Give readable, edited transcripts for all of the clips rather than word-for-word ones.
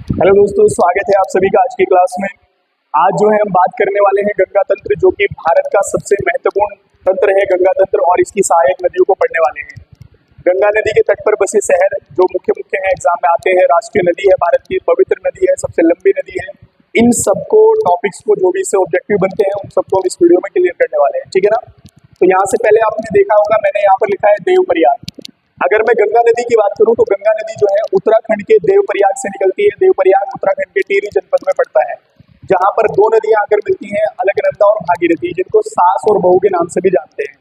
Hello दोस्तों, स्वागत है आप सभी का आज की क्लास में। आज जो है हम बात करने वाले हैं गंगा तंत्र, जो कि भारत का सबसे महत्वपूर्ण तंत्र है गंगा तंत्र, और इसकी सहायक नदियों को पढ़ने वाले हैं। गंगा नदी के तट पर बसे शहर जो मुख्य हैं, एग्जाम में आते हैं। राष्ट्रीय नदी है, भारत की पवित्र नदी है, सबसे लंबी नदी है। इन सबको टॉपिक्स को जो भी इससे ऑब्जेक्टिव बनते हैं उन सबको हम इस वीडियो में क्लियर करने वाले हैं, ठीक है ना। तो यहाँ से पहले आपने देखा होगा, मैंने यहाँ पर लिखा है देवप्रयाग। अगर मैं गंगा नदी की बात करूं तो गंगा नदी जो है उत्तराखंड के देवप्रयाग से निकलती है। देवप्रयाग उत्तराखंड के टिहरी जनपद में पड़ता है, जहां पर दो नदियां आकर मिलती हैं, अलकनंदा और भागीरथी, जिनको सास और बहू के नाम से भी जानते हैं।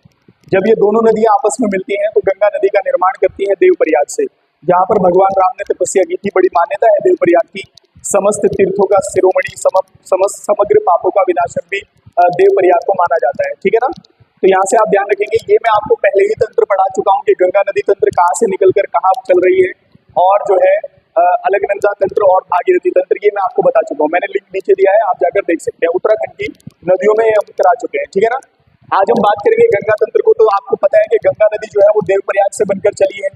जब ये दोनों नदियां आपस में मिलती हैं तो गंगा नदी का निर्माण करती है देवप्रयाग से, जहां पर भगवान राम ने तपस्या की थी। बड़ी मान्यता है देवप्रयाग की। समस्त तीर्थों का शिरोमणि, समग्र पापों का विनाशक भी देवप्रयाग को माना जाता है, ठीक है ना। तो यहाँ से आप ध्यान रखेंगे, ये मैं आपको पहले ही तंत्र पढ़ा चुका हूँ कि गंगा नदी तंत्र कहाँ से निकलकर कहाँ चल रही है, और जो है अलकनंदा तंत्र और भागीरथी तंत्र, ये मैं आपको बता चुका हूँ। मैंने लिंक नीचे दिया है, आप जाकर देख सकते हैं। उत्तराखंड की नदियों में हम करा चुके हैं, ठीक है ना। आज हम बात करेंगे गंगा तंत्र को। तो आपको पता है कि गंगा नदी जो है वो देवप्रयाग से बनकर चली है,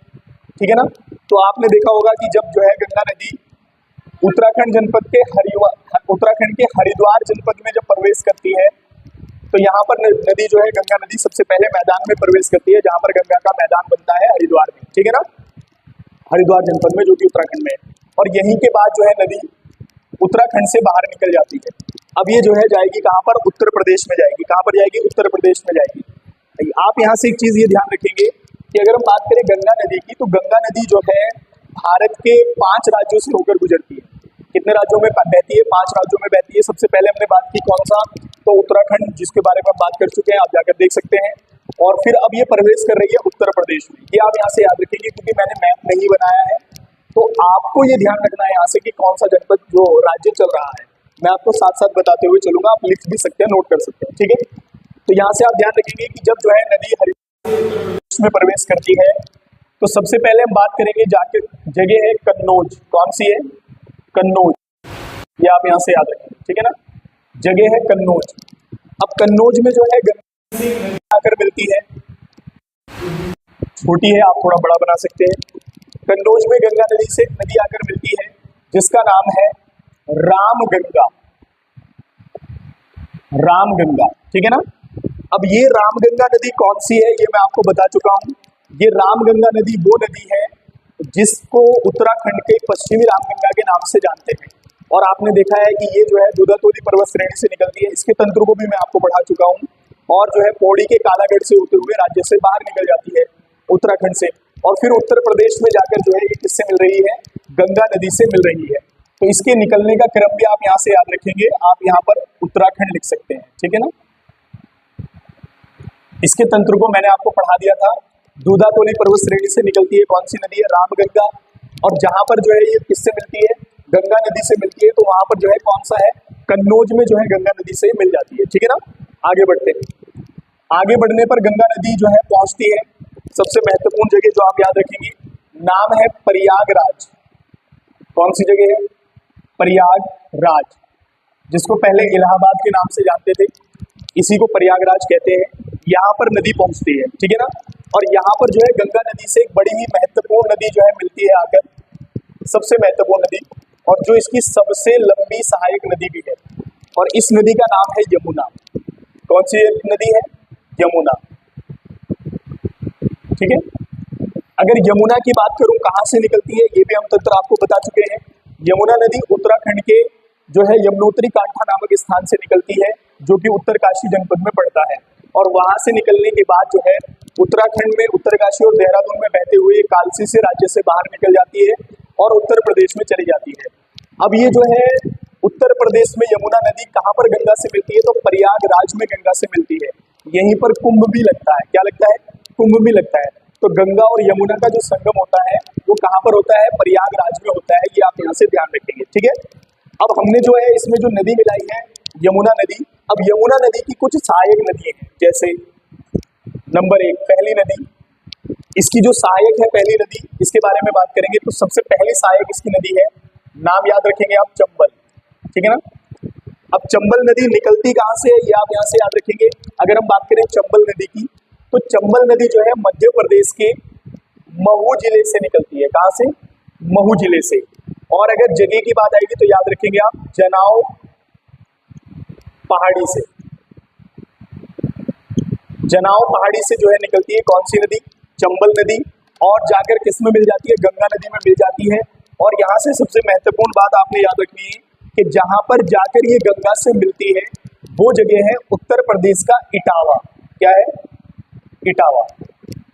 ठीक है ना। तो आपने देखा होगा कि जब जो है गंगा नदी उत्तराखंड के हरिद्वार जनपद में जब प्रवेश करती है, तो यहाँ पर नदी जो है गंगा नदी सबसे पहले मैदान में प्रवेश करती है, जहां पर गंगा का मैदान बनता है हरिद्वार में, ठीक है ना, हरिद्वार जनपद में, जो कि उत्तराखंड में है। और यहीं के बाद जो है नदी उत्तराखंड से बाहर निकल जाती है। अब ये जो है जाएगी कहाँ पर? उत्तर प्रदेश में जाएगी। कहाँ पर जाएगी? उत्तर प्रदेश में जाएगी। आप यहाँ से एक चीज ये ध्यान रखेंगे कि अगर हम बात करें गंगा नदी की, तो गंगा नदी जो है भारत के 5 राज्यों से होकर गुजरती है। कितने राज्यों में बहती है? 5 राज्यों में बहती है। सबसे पहले हमने बात की कौन सा? तो उत्तराखंड, जिसके बारे में हम बात कर चुके हैं, आप जाकर देख सकते हैं। और फिर अब ये प्रवेश कर रही है उत्तर प्रदेश में। ये आप यहाँ से याद रखेंगे, क्योंकि मैंने मैप नहीं बनाया है, तो आपको ये ध्यान रखना है यहाँ से कि कौन सा जनपद जो राज्य चल रहा है। मैं आपको साथ साथ बताते हुए चलूंगा, आप लिख भी सकते हैं, नोट कर सकते हैं, ठीक है। तो यहाँ से आप ध्यान रखेंगे कि जब जो है नदी हरिद्वार में प्रवेश करती है, तो सबसे पहले हम बात करेंगे जाके जगह है कन्नौज। कौन सी है? कन्नौज। ये आप यहाँ से याद रखेंगे, ठीक है ना। जगह है कन्नौज। अब कन्नौज में जो है गंगा आकर मिलती है, छोटी है, आप थोड़ा बड़ा बना सकते हैं। कन्नौज में गंगा नदी से नदी आकर मिलती है, जिसका नाम है रामगंगा। रामगंगा, ठीक है ना। अब ये रामगंगा नदी कौन सी है, ये मैं आपको बता चुका हूं। ये रामगंगा नदी वो नदी है जिसको उत्तराखंड के पश्चिमी रामगंगा के नाम से जानते हैं। और आपने देखा है कि ये जो है दूधातोली पर्वत श्रेणी से निकलती है। इसके तंत्र को भी मैं आपको पढ़ा चुका हूँ। और जो है पौड़ी के कालागढ़ से होते हुए राज्य से बाहर निकल जाती है, उत्तराखंड से, और फिर उत्तर प्रदेश में जाकर जो है ये किससे मिल रही है? गंगा नदी से मिल रही है। तो इसके निकलने का क्रम भी आप यहाँ से याद रखेंगे। आप यहाँ पर उत्तराखंड लिख सकते हैं, ठीक है ना। इसके तंत्र को मैंने आपको पढ़ा दिया था। दूधातोली पर्वत श्रेणी से निकलती है कौन सी नदी है? रामगंगा। और जहां पर जो है ये किससे मिलती है? गंगा नदी से मिलती है। तो वहां पर जो है कौन सा है? कन्नौज में जो है गंगा नदी से मिल जाती है, ठीक है ना। आगे बढ़ते हैं। आगे बढ़ने पर गंगा नदी जो है पहुंचती है सबसे महत्वपूर्ण जगह जो आप याद रखेंगे, नाम है प्रयागराज। कौन सी जगह है? प्रयागराज, जिसको पहले इलाहाबाद के नाम से जानते थे, इसी को प्रयागराज कहते हैं। यहाँ पर नदी पहुंचती है, ठीक है ना। और यहाँ पर जो है गंगा नदी से एक बड़ी ही महत्वपूर्ण नदी जो है मिलती है आकर, सबसे महत्वपूर्ण नदी, और जो इसकी सबसे लंबी सहायक नदी भी है। और इस नदी का नाम है यमुना। कौन सी नदी है? यमुना, ठीक है। अगर यमुना की बात करूं कहां से निकलती है, ये भी हम तंत्र आपको बता चुके हैं। यमुना नदी उत्तराखंड के जो है यमुनोत्री कांठा नामक स्थान से निकलती है, जो कि उत्तरकाशी जनपद में पड़ता है। और वहां से निकलने के बाद जो है उत्तराखंड में उत्तरकाशी और देहरादून में बहते हुए कालसी से राज्य से बाहर निकल जाती है और उत्तर प्रदेश में चली जाती है। अब ये जो है उत्तर प्रदेश में यमुना नदी कहाँ पर गंगा से मिलती है? तो प्रयागराज में गंगा से मिलती है। यहीं पर कुंभ भी लगता है। क्या लगता है? कुंभ भी लगता है। तो गंगा और यमुना का जो संगम होता है वो कहाँ पर होता है? प्रयागराज में होता है। ये आप यहाँ से ध्यान रखेंगे, ठीक है। अब हमने जो है इसमें जो नदी मिलाई है यमुना नदी। अब यमुना नदी की कुछ सहायक नदियां हैं, जैसे नंबर 1 पहली नदी, इसकी जो सहायक है पहली नदी, इसके बारे में बात करेंगे। तो सबसे पहली सहायक इसकी नदी है, नाम याद रखेंगे आप, चंबल, ठीक है ना। अब चंबल नदी निकलती कहाँ से है, ये आप यहाँ से याद रखेंगे। अगर हम बात करें चंबल नदी की, तो चंबल नदी जो है मध्य प्रदेश के महू जिले से निकलती है। कहाँ से? महू जिले से। और अगर जगह की बात आएगी तो याद रखेंगे आप जनाव पहाड़ी से, जनाव पहाड़ी से जो है निकलती है कौन सी नदी, चंबल नदी, और जाकर किस में मिल जाती है, गंगा नदी में मिल जाती है। और यहाँ से सबसे महत्वपूर्ण बात आपने याद रखनी है कि जहां पर जाकर ये गंगा से मिलती है वो जगह है उत्तर प्रदेश का इटावा। क्या है? इटावा।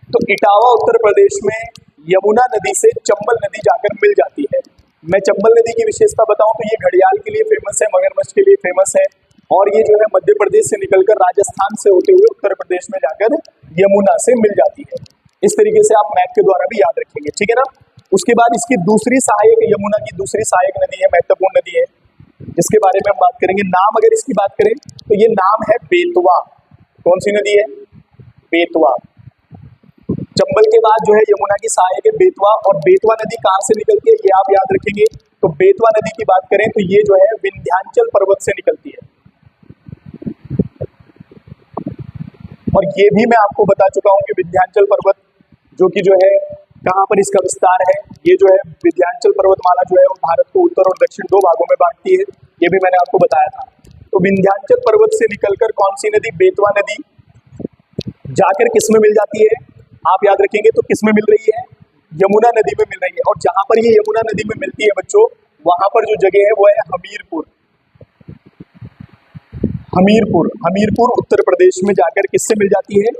तो इटावा उत्तर प्रदेश में यमुना नदी से चंबल नदी जाकर मिल जाती है। मैं चंबल नदी की विशेषता बताऊं तो ये घड़ियाल के लिए फेमस है, मगरमच्छ के लिए फेमस है, और ये जो है मध्य प्रदेश से निकलकर राजस्थान से होते हुए उत्तर प्रदेश में जाकर यमुना से मिल जाती है। इस तरीके से आप मैप के द्वारा भी याद रखेंगे, ठीक है ना। उसके बाद इसकी दूसरी सहायक, यमुना की दूसरी सहायक नदी है, महत्वपूर्ण नदी है, जिसके बारे में हम बात करेंगे। नाम अगर इसकी बात करें तो ये नाम है बेतवा। कौन सी नदी है? बेतवा। चंबल के बाद जो है यमुना की सहायक है बेतवा, और बेतवा नदी कहां से निकलती है ये आप याद रखेंगे। तो बेतवा नदी की बात करें तो ये जो है विंध्याचल पर्वत से निकलती है, और ये भी मैं आपको बता चुका हूं कि विंध्याचल पर्वत जो कि जो है कहां पर इसका विस्तार है, ये जो है विंध्याचल पर्वतमाला जो है वो भारत को उत्तर और दक्षिण दो भागों में बांटती है, ये भी मैंने आपको बताया था। तो विंध्याचल पर्वत से निकलकर कौन सी नदी, बेतवा नदी, जाकर किस में मिल जाती है आप याद रखेंगे। तो किस में मिल रही है? यमुना नदी में मिल रही है, और जहां पर ये यमुना नदी में मिलती है बच्चों, वहां पर जो जगह है वो है हमीरपुर। हमीरपुर, हमीरपुर उत्तर प्रदेश में जाकर किससे मिल जाती है?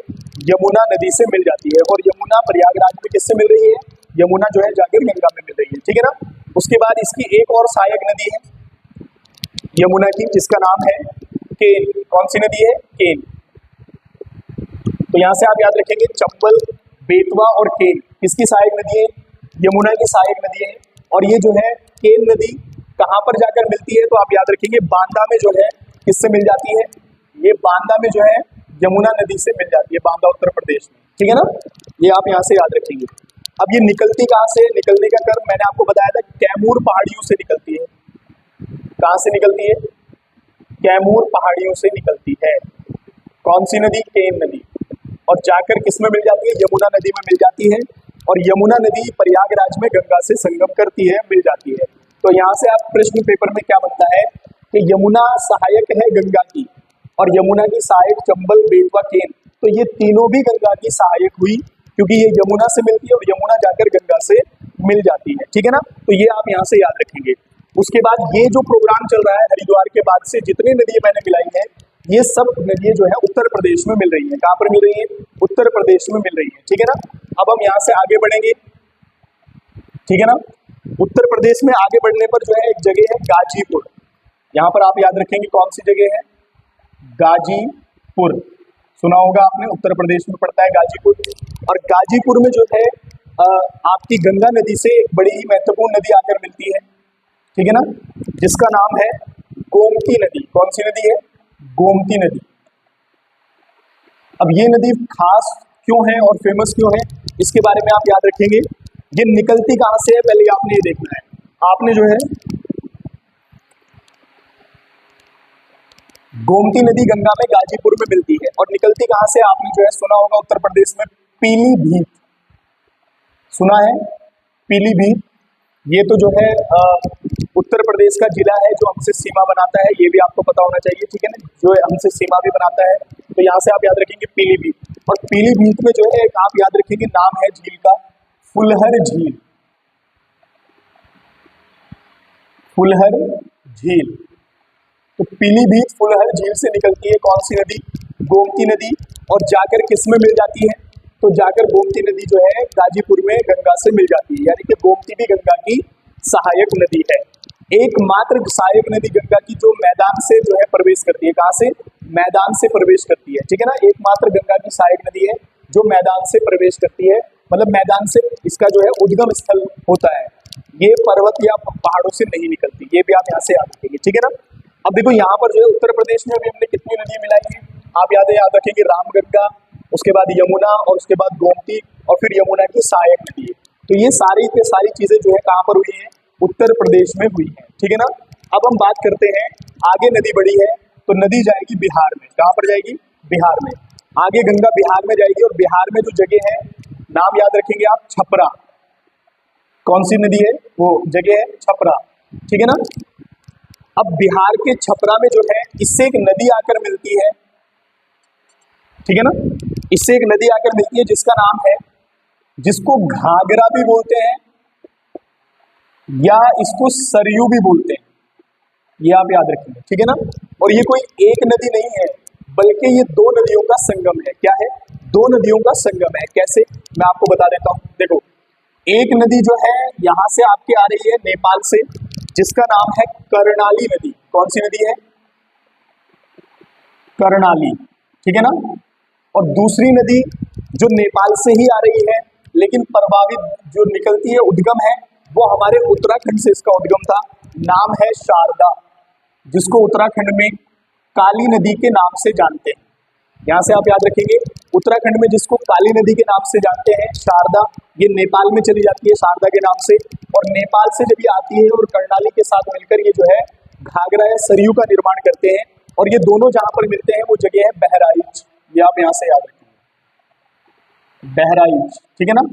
यमुना नदी से मिल जाती है। और यमुना प्रयागराज में किससे मिल रही है? यमुना जो है जाकर गंगा में मिल रही है, ठीक है ना। उसके बाद इसकी एक और सहायक नदी है यमुना की, जिसका नाम है केन। कौन सी नदी है? केन। तो यहां से आप याद रखेंगे चंबल, बेतवा और केन किसकी सहायक नदी है? यमुना की सहायक नदी है। और ये जो है केन नदी कहां पर जाकर मिलती है तो आप याद रखेंगे बांदा में जो है किससे मिल जाती है? ये बांदा में जो है यमुना नदी से मिल जाती है, बांदा उत्तर प्रदेश में, ठीक है ना। ये आप यहाँ से याद रखेंगे। अब ये निकलती कहाँ से? निकलने का क्रम मैंने आपको बताया था, कैमूर पहाड़ियों से निकलती है। कहाँ से निकलती है? कैमूर पहाड़ियों से निकलती है। कौन सी नदी? केन नदी। और जाकर किस में मिल जाती है? यमुना नदी में मिल जाती है। और यमुना नदी प्रयागराज में गंगा से संगम करती है, मिल जाती है। तो यहाँ से आप प्रश्न पेपर में क्या बनता है कि यमुना सहायक है गंगा की, और यमुना की सहायक चंबल, बेतवा, केन, तो ये तीनों भी गंगा की सहायक हुई, क्योंकि ये यमुना से मिलती है और यमुना जाकर गंगा से मिल जाती है, ठीक है ना। तो ये आप यहाँ से याद रखेंगे। उसके बाद ये जो प्रोग्राम चल रहा है हरिद्वार के बाद से, जितनी नदियां मैंने मिलाई हैं, ये सब नदियां जो है उत्तर प्रदेश में मिल रही है। कहाँ पर मिल रही है? उत्तर प्रदेश में मिल रही है, ठीक है ना। अब हम यहाँ से आगे बढ़ेंगे, ठीक है ना। उत्तर प्रदेश में आगे बढ़ने पर जो है एक जगह है गाजीपुर। यहाँ पर आप याद रखेंगे कौन सी जगह है? गाजीपुर। सुना होगा आपने, उत्तर प्रदेश में पड़ता है गाजीपुर। और गाजीपुर में जो है आपकी गंगा नदी से एक बड़ी ही महत्वपूर्ण नदी आकर मिलती है, ठीक है ना, जिसका नाम है गोमती नदी। कौन सी नदी है? गोमती नदी। अब ये नदी खास क्यों है और फेमस क्यों है, इसके बारे में आप याद रखेंगे। ये निकलती कहां से है पहले आपने ये देखना है। आपने जो है गोमती नदी गंगा में गाजीपुर में मिलती है, और निकलती कहां से आपने जो है सुना होगा उत्तर प्रदेश में पीलीभीत। सुना है? पीलीभीत। ये तो जो है उत्तर प्रदेश का जिला है जो हमसे सीमा बनाता है, ये भी आपको पता होना चाहिए, ठीक है ना, जो हमसे सीमा भी बनाता है। तो यहाँ से आप याद रखेंगे पीलीभीत। और पीलीभीत में जो है एक आप याद रखेंगे नाम है झील का, फुलहर झील। फुलहर झील। तो पीलीभीत फुलहर झील से निकलती है कौन सी नदी? गोमती नदी। और जाकर किस में मिल जाती है? तो जाकर गोमती नदी जो है गाजीपुर में गंगा से मिल जाती है, यानी कि गोमती भी गंगा की सहायक नदी है। एकमात्र सहायक नदी गंगा की जो मैदान से जो है प्रवेश करती है। कहां से? मैदान से प्रवेश करती है, ठीक है ना। एकमात्र गंगा की सहायक नदी है जो मैदान से प्रवेश करती है, मतलब मैदान से इसका जो है उद्गम स्थल होता है। ये पर्वत या पहाड़ों से नहीं निकलती, ये भी आप यहाँ से याद रखेंगे, ठीक है ना। अब देखो यहाँ पर जो है उत्तर प्रदेश में अभी हमने कितनी नदी मिलाई है, आप याद रखेंगे रामगंगा, उसके बाद यमुना, और उसके बाद गोमती, और फिर यमुना की सहायक नदी है। तो ये सारी के सारी चीजें जो है कहाँ पर हुई है? उत्तर प्रदेश में हुई है, ठीक है ना। अब हम बात करते हैं, आगे नदी बढ़ी है तो नदी जाएगी बिहार में। कहाँ पर जाएगी? बिहार में। आगे गंगा बिहार में जाएगी, और बिहार में जो जगह है नाम याद रखेंगे आप, छपरा। कौन सी नदी है? वो जगह है छपरा, ठीक है ना। अब बिहार के छपरा में जो है इससे एक नदी आकर मिलती है, ठीक है ना, इससे एक नदी आकर मिलती है जिसका नाम है, जिसको घाघरा भी बोलते हैं या इसको सरयू भी बोलते हैं, ये आप याद रखेंगे, ठीक है ना। और ये कोई एक नदी नहीं है बल्कि ये दो नदियों का संगम है। क्या है? दो नदियों का संगम है। कैसे? मैं आपको बता देता हूं। देखो, एक नदी जो है यहां से आपकी आ रही है नेपाल से, जिसका नाम है कर्णाली नदी। कौन सी नदी है? कर्णाली, ठीक है ना। और दूसरी नदी जो नेपाल से ही आ रही है लेकिन प्रभावित जो निकलती है, उद्गम है, वो हमारे उत्तराखंड से इसका उद्गम था। नाम है शारदा, जिसको उत्तराखंड में काली नदी के नाम से जानते हैं। यहां से आप याद रखेंगे, उत्तराखंड में जिसको काली नदी के नाम से जानते हैं शारदा, ये नेपाल में चली जाती है शारदा के नाम से, और नेपाल से जब ये आती है और कर्णाली के साथ मिलकर ये जो है घाघरा या सरयू का निर्माण करते हैं। और ये दोनों जहां पर मिलते हैं वो जगह है बहराइच, ये आप यहां से याद रखेंगे, बहराइच, ठीक है ना।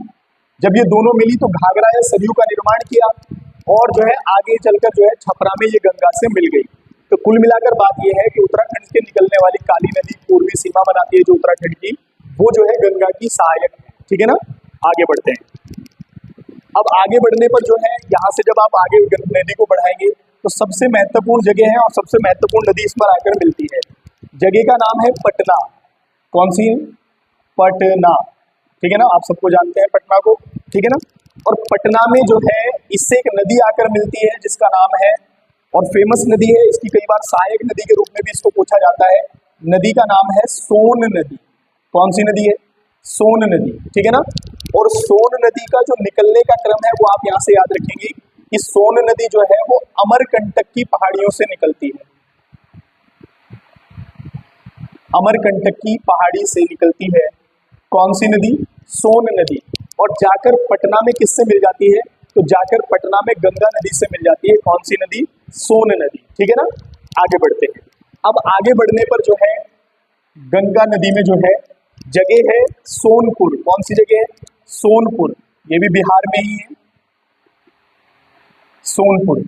जब ये दोनों मिली तो घाघरा या सरयू का निर्माण किया और जो है आगे चलकर जो है छपरा में ये गंगा से मिल गई। तो कुल मिलाकर बात यह है कि उत्तराखंड से निकलने वाली काली नदी पूर्वी सीमा बनाती है जो उत्तराखंड की, वो जो है गंगा की सहायक है, ठीक है ना। आगे बढ़ते हैं। अब आगे बढ़ने पर जो है यहाँ से जब आप आगे नदी को बढ़ाएंगे तो सबसे महत्वपूर्ण जगह है और सबसे महत्वपूर्ण नदी इस पर आकर मिलती है। जगह का नाम है पटना। कौन सी? पटना, ठीक है ना। आप सबको जानते हैं पटना को, ठीक है ना। और पटना में जो है इससे एक नदी आकर मिलती है जिसका नाम है, और फेमस नदी है, इसकी कई बार सहायक नदी के रूप में भी इसको पूछा जाता है। नदी का नाम है सोन नदी। कौन सी नदी है? सोन नदी, ठीक है ना। और सोन नदी का जो निकलने का क्रम है वो आप यहां से याद रखेंगे कि सोन नदी जो है वो अमरकंटक की पहाड़ियों से निकलती है, अमरकंटक की पहाड़ी से निकलती है। कौन सी नदी? सोन नदी। और जाकर पटना में किससे मिल जाती है? तो जाकर पटना में गंगा नदी से मिल जाती है। कौन सी नदी? सोन नदी, ठीक है ना। आगे बढ़ते हैं। अब आगे बढ़ने पर जो है गंगा नदी में जो है जगह है सोनपुर। कौन सी जगह है? सोनपुर, ये भी बिहार में ही है, सोनपुर।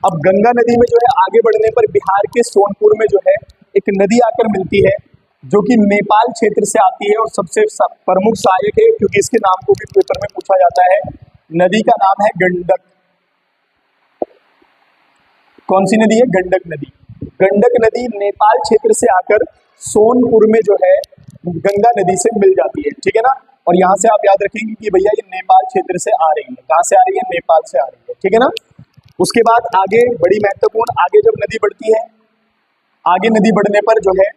अब गंगा नदी में जो है आगे बढ़ने पर बिहार के सोनपुर में जो है एक नदी आकर मिलती है जो कि नेपाल क्षेत्र से आती है और सबसे प्रमुख सहायक है क्योंकि इसके नाम को भी पेपर में पूछा जाता है। नदी का नाम है गंडक। कौन सी नदी है? गंडक नदी। गंडक नदी नेपाल क्षेत्र से आकर सोनपुर में जो है गंगा नदी से मिल जाती है, ठीक है ना। और यहाँ से आप याद रखेंगे कि भैया ये नेपाल क्षेत्र से आ रही है। कहाँ से आ रही है? नेपाल से आ रही है, ठीक है ना। उसके बाद आगे बड़ी महत्वपूर्ण, आगे जब नदी बढ़ती है, आगे नदी बढ़ने पर जो है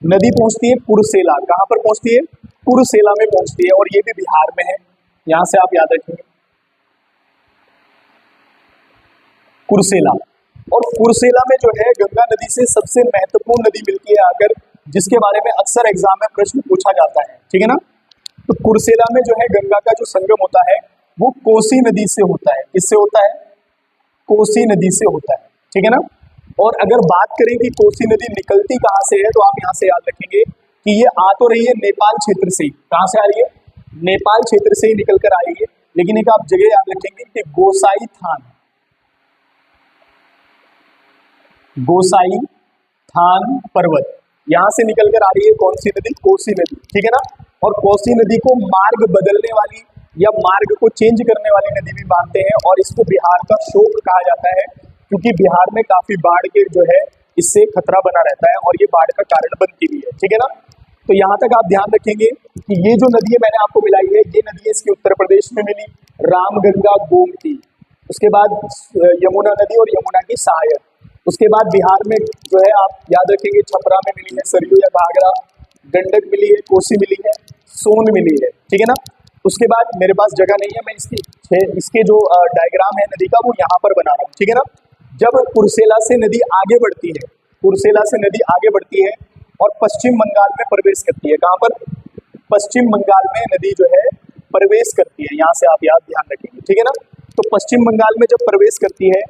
नदी पहुंचती है कुर्सेला। कहाँ पर पहुंचती है? कुर्सेला में पहुंचती है, और ये भी बिहार में है। यहां से आप याद रखेंगे कुर्सेला। और कुर्सेला में जो है गंगा नदी से सबसे महत्वपूर्ण नदी मिलती है आकर, जिसके बारे में अक्सर एग्जाम में प्रश्न पूछा जाता है, ठीक है ना। तो कुर्सेला में जो है गंगा का जो संगम होता है वो कोसी नदी से होता है। किससे होता है? कोसी नदी से होता है, ठीक है ना। और अगर बात करें कि कोसी नदी निकलती कहाँ से है तो आप यहाँ से याद रखेंगे कि ये आ तो रही है नेपाल क्षेत्र से ही। कहाँ से आ रही है? नेपाल क्षेत्र से ही निकल कर आ रही है, लेकिन एक आप जगह याद रखेंगे कि गोसाई थान, गोसाई थान पर्वत, यहां से निकल कर आ रही है कौन सी नदी? कोसी नदी, ठीक है ना। और कोसी नदी को मार्ग बदलने वाली या मार्ग को चेंज करने वाली नदी भी मानते हैं, और इसको बिहार का शोक कहा जाता है क्योंकि बिहार में काफी बाढ़ के जो है इससे खतरा बना रहता है और ये बाढ़ का कारण बनती भी है, ठीक है ना। तो यहाँ तक आप ध्यान रखेंगे कि ये जो नदी है मैंने आपको मिलाई है, ये नदी इसकी उत्तर प्रदेश में मिली, रामगंगा गोमती। उसके बाद यमुना नदी और यमुना की सहायक। उसके बाद बिहार में जो है आप याद रखेंगे छपरा में मिली है सरयू या घाघरा, गंडक मिली है, कोसी मिली है, सोन मिली है, ठीक है ना। उसके बाद मेरे पास जगह नहीं है, मैं इसके जो डायग्राम है नदी का वो यहाँ पर बना रहा हूँ, ठीक है ना। जब कुर्सेला से नदी आगे बढ़ती है, कुर्सेला से नदी आगे बढ़ती है और पश्चिम बंगाल में प्रवेश करती है। कहाँ पर? पश्चिम बंगाल में नदी जो है प्रवेश करती है। यहाँ से आप याद ध्यान रखेंगे, ठीक है ना। तो पश्चिम बंगाल में जब प्रवेश करती है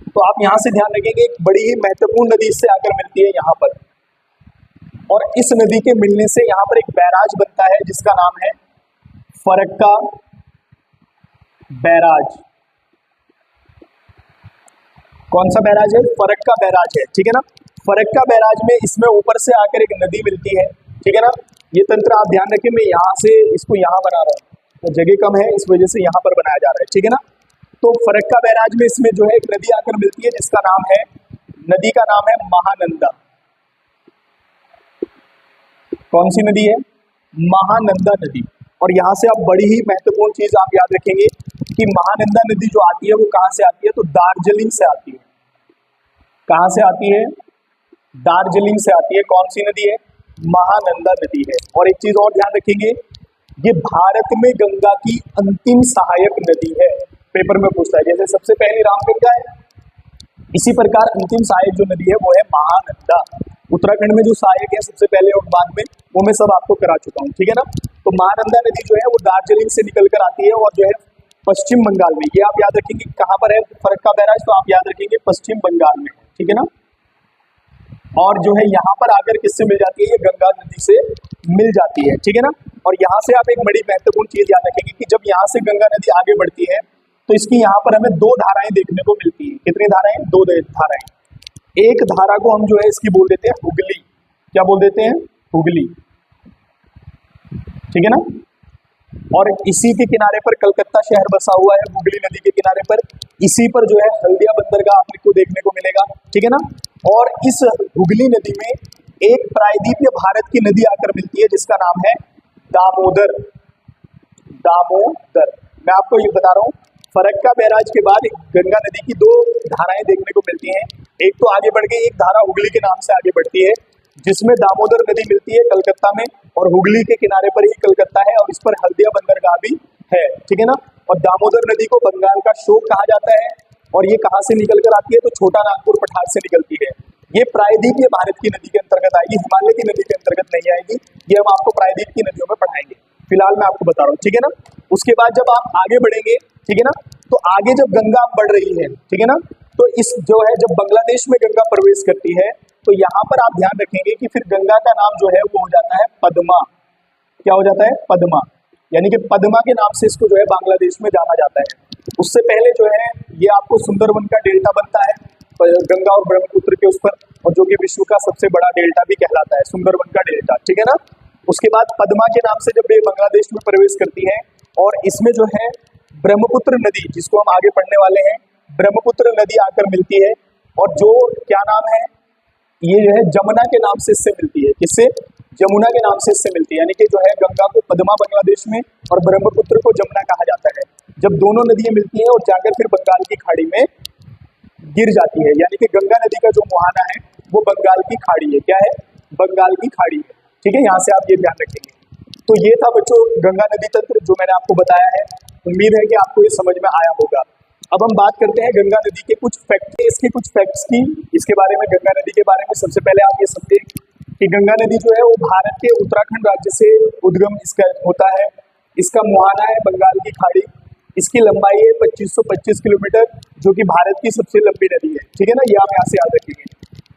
तो आप यहाँ से ध्यान रखेंगे एक बड़ी ही महत्वपूर्ण नदी इससे आकर मिलती है यहाँ पर, और इस नदी के मिलने से यहाँ पर एक बैराज बनता है जिसका नाम है फरक्का बैराज। कौन सा बैराज है? फरक्का बैराज है, ठीक है ना। फरक्का बैराज में इसमें ऊपर से आकर एक नदी मिलती है, ठीक है ना। ये तंत्र आप ध्यान रखें, मैं यहाँ से इसको यहाँ बना रहा हूँ, तो जगह कम है इस वजह से यहाँ पर बनाया जा रहा है, ठीक है ना। तो फरक्का बैराज में इसमें जो है एक नदी आकर मिलती है जिसका नाम है, नदी का नाम है महानंदा। कौन सी नदी है? महानंदा नदी। और यहाँ से आप बड़ी ही महत्वपूर्ण चीज आप याद रखेंगे कि महानंदा नदी जो आती है वो कहाँ से आती है? तो दार्जिलिंग से आती है। कहाँ से आती है? दार्जिलिंग से आती है। कौन सी नदी है? महानंदा नदी है। और एक चीज और ध्यान रखेंगे, ये भारत में गंगा की अंतिम सहायक नदी है। पेपर में पूछता है, जैसे सबसे पहली रामगंगा है, इसी प्रकार अंतिम सहायक जो नदी है वो है महानंदा। उत्तराखंड में जो सहायक है सबसे पहले और बाद में, वो मैं सब आपको करा चुका हूँ, ठीक है ना। तो महानंदा नदी जो है वो दार्जिलिंग से निकल कर आती है और जो है पश्चिम बंगाल में, ये आप याद रखेंगे कहाँ पर है फरक्का बैराज, तो आप याद रखेंगे पश्चिम बंगाल में, ठीक है ना। और जो है यहाँ पर आकर किससे मिल जाती है? ये गंगा नदी से मिल जाती है, ठीक है ना। और यहाँ से आप एक बड़ी महत्वपूर्ण चीज याद रखेंगे कि जब यहाँ से गंगा नदी आगे बढ़ती है तो इसकी यहाँ पर हमें दो धाराएं देखने को मिलती है। कितनी धाराएं? दो धाराएं। एक धारा को हम जो है इसकी बोल देते हैं हुगली। क्या बोल देते हैं? हुगली, ठीक है ना। और इसी के किनारे पर कलकत्ता शहर बसा हुआ है, हुगली नदी के किनारे पर। इसी पर जो है हल्दिया बंदरगाह आपको देखने को मिलेगा, ठीक है ना। और इस हुगली नदी में एक प्रायद्वीपीय भारत की नदी आकर मिलती है जिसका नाम है दामोदर। दामोदर। मैं आपको ये बता रहा हूँ, फरक्का बैराज के बाद गंगा नदी की दो धाराएं देखने को मिलती हैं। एक तो आगे बढ़ गई, एक धारा हुगली के नाम से आगे बढ़ती है जिसमें दामोदर नदी मिलती है कलकत्ता में, और हुगली के किनारे पर ही कलकत्ता है और इस पर हल्दिया बंदरगाह भी है, ठीक है ना। और दामोदर नदी को बंगाल का शोक कहा जाता है। और ये कहाँ से निकल कर आती है? तो छोटा नागपुर पठार से निकलती है। ये प्रायद्वीपीय भारत की नदी के अंतर्गत आएगी, हिमालय की नदी के अंतर्गत नहीं आएगी। ये हम आपको प्रायद्वीप की नदियों में पढ़ाएंगे, फिलहाल मैं आपको बता रहा हूँ, ठीक है ना। उसके बाद जब आप आगे बढ़ेंगे, ठीक है ना, तो आगे जब गंगा बढ़ रही है, ठीक है ना, तो इस जो है जब बांग्लादेश में गंगा प्रवेश करती है तो यहाँ पर आप ध्यान रखेंगे कि फिर गंगा का नाम जो है वो हो जाता है पद्मा। क्या हो जाता है? पद्मा। यानी कि पद्मा के नाम से इसको जो है बांग्लादेश में जाना जाता है। उससे पहले जो है ये आपको सुंदरवन का डेल्टा बनता है गंगा और ब्रह्मपुत्र के उस पर, और जो कि विश्व का सबसे बड़ा डेल्टा भी कहलाता है, सुंदरवन का डेल्टा, ठीक है ना। उसके बाद पद्मा के नाम से जब ये बांग्लादेश में प्रवेश करती है और इसमें जो है ब्रह्मपुत्र नदी, जिसको हम आगे पढ़ने वाले हैं, ब्रह्मपुत्र नदी आकर मिलती है और जो क्या नाम है, ये जो है जमुना के नाम से इससे मिलती है। किससे? जमुना के नाम से इससे मिलती है। यानी कि जो है गंगा को पद्मा बांग्लादेश में और ब्रह्मपुत्र को जमुना कहा जाता है। जब दोनों नदियां मिलती हैं और जाकर फिर बंगाल की खाड़ी में गिर जाती है, यानी कि गंगा नदी का जो मुहाना है वो बंगाल की खाड़ी है। क्या है? बंगाल की खाड़ी है, ठीक है। यहाँ से आप ये ध्यान रखेंगे। तो ये था बच्चों गंगा नदी तंत्र जो मैंने आपको बताया है। उम्मीद है कि आपको ये समझ में आया होगा। अब हम बात करते हैं गंगा नदी के कुछ फैक्ट, इसके कुछ फैक्ट्स की, इसके बारे में, गंगा नदी के बारे में। सबसे पहले आप ये समझे कि गंगा नदी जो है वो भारत के उत्तराखंड राज्य से उद्गम इसका होता है। इसका मुहाना है बंगाल की खाड़ी। इसकी लंबाई है 2525 किलोमीटर, जो कि भारत की सबसे लंबी नदी है, ठीक है ना। ये आप यहाँ से याद रखेंगे।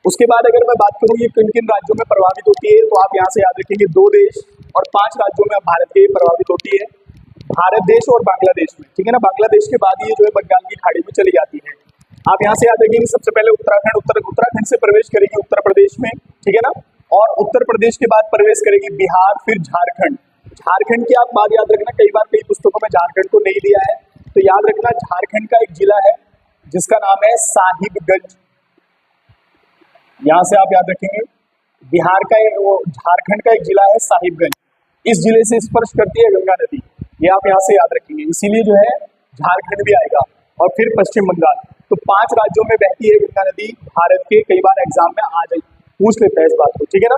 उसके बाद अगर मैं बात करूँ ये किन किन राज्यों में प्रभावित होती है, तो आप यहाँ से याद रखेंगे 2 देश और 5 राज्यों में भारत के प्रभावित होती है, भारत देश और बांग्लादेश में, ठीक है ना। बांग्लादेश के बाद ये जो है बंगाल की खाड़ी में चली जाती है। आप यहाँ से याद रखेंगे सबसे पहले उत्तराखंड से प्रवेश करेगी उत्तर प्रदेश में, ठीक है ना। और उत्तर प्रदेश के बाद प्रवेश करेगी बिहार, फिर झारखंड। झारखंड की आप बात याद रखना, कई बार कई पुस्तकों में झारखंड को नहीं दिया है, तो याद रखना झारखंड का एक जिला है जिसका नाम है साहिबगंज। यहाँ से आप याद रखेंगे बिहार का झारखंड का एक जिला है साहिबगंज। इस जिले से स्पर्श करती है गंगा नदी, ये आप यहाँ से याद रखेंगे। इसीलिए जो है झारखंड भी आएगा। और फिर पश्चिम बंगाल। तो 5 राज्यों में बहती है गंगा नदी भारत के। कई बार एग्जाम में आ जाए, पूछ लेता है इस बात को, ठीक है ना।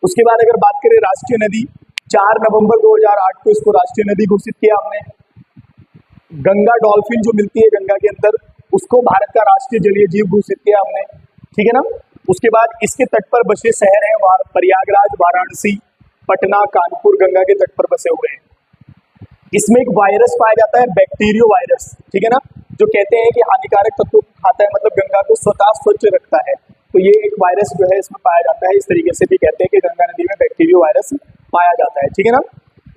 उसके बाद अगर बात करें राष्ट्रीय नदी, 4 नवंबर 2008 को इसको राष्ट्रीय नदी घोषित किया हमने। गंगा डॉल्फिन जो मिलती है गंगा के अंदर, उसको भारत का राष्ट्रीय जलीय जीव घोषित किया हमने, ठीक है ना। उसके बाद इसके तट पर बसे शहर हैं प्रयागराज, वाराणसी, पटना, कानपुर, गंगा के तट पर बसे हुए हैं। इसमें एक वायरस पाया जाता है, बैक्टीरियो वायरस, ठीक है ना, जो कहते हैं कि हानिकारक तत्वों को खाता है, मतलब गंगा को स्वतः स्वच्छ रखता है। तो ये एक वायरस जो है इसमें पाया जाता है। इस तरीके से भी कहते हैं कि गंगा नदी में बैक्टीरियो वायरस पाया जाता है, ठीक है ना।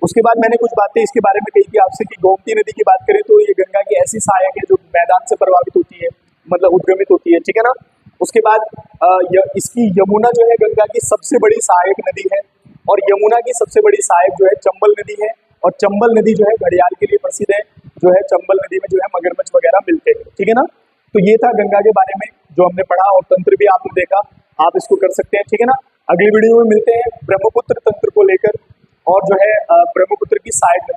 उसके बाद मैंने कुछ बातें इसके बारे में कही थी आपसे कि गोमती नदी की बात करें तो ये गंगा की ऐसी सहायक है जो मैदान से प्रभावित होती है, मतलब उद्गमित होती है, ठीक है ना। उसके बाद इसकी यमुना जो है गंगा की सबसे बड़ी सहायक नदी है, और यमुना की सबसे बड़ी सहायक जो है चंबल नदी है, और चंबल नदी जो है घड़ियाल के लिए प्रसिद्ध है, जो है चंबल नदी में जो है मगरमच्छ वगैरह मिलते हैं, ठीक है ना। तो ये था गंगा के बारे में जो हमने पढ़ा, और तंत्र भी आपने देखा, आप इसको कर सकते हैं, ठीक है ना। अगली वीडियो में मिलते हैं ब्रह्मपुत्र तंत्र को लेकर, और जो है ब्रह्मपुत्र की सहायक नदी